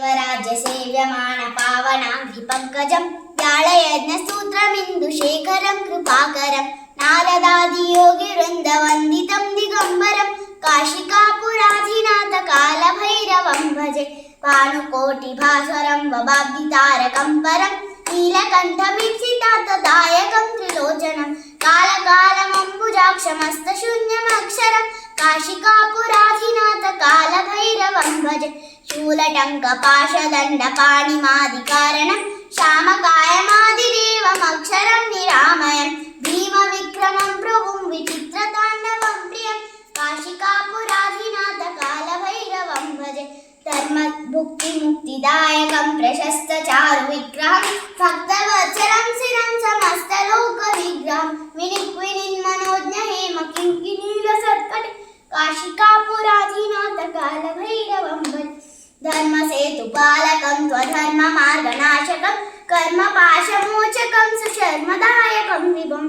देवराज्य सेव्यमान पावनाङ्घ्रिपङ्कजं व्याळयज्ञसूत्रमिन्दुशेखरं कृपाकरं नारदादियोगिवृन्दवन्दितं दिगम्बरं काशिकापुराधिनाथ कालभैरवं भजे भानुकोटिभास्वरं वबाब्धितारकं परं नीलकण्ठमीप्सितार्थदायकं त्रिलोचनं कालकालमम्बुजाक्षमस्तशून्यमक्षरं काशिकापुराधिनाथ कालभैरवं भजे शूलटङ्कपाशदण्डपाणिमादिकारणं श्यामकायमादिदेवमक्षरं निरामयं भीमविक्रमं प्रभुं विचित्रताण्डवं प्रियं काशिकापुराधिनाथ कालभैरवं भजे धर्मभुक्तिमुक्तिदायकं प्रशस्तचारुविग्रहं भक्तवत्सलं शिरं समस्तलोकविग्रहं विनिक्विनिन्मनोज्ञहेम किङ्किणीलसत्कटे काशिकापुराधिनाथ कालभैरवं भजे धर्मसेतुपालकं त्वधर्ममार्गनाशकं कर्मपाशमोचकं सुशर्मदायकं विभुं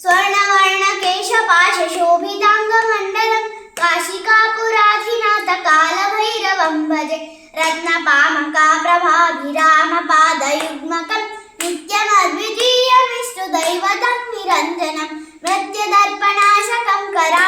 स्वर्णवर्णकेशपाशशोभिताङ्गमण्डलं काशिकापुराधिनाथ कालभैरवं भजे रत्नपामकाप्रभाभिरामपादयुग्मकं नित्यमद्वितीयमिष्टदैवतं निरञ्जनं मृत्युदर्पणाशकं करा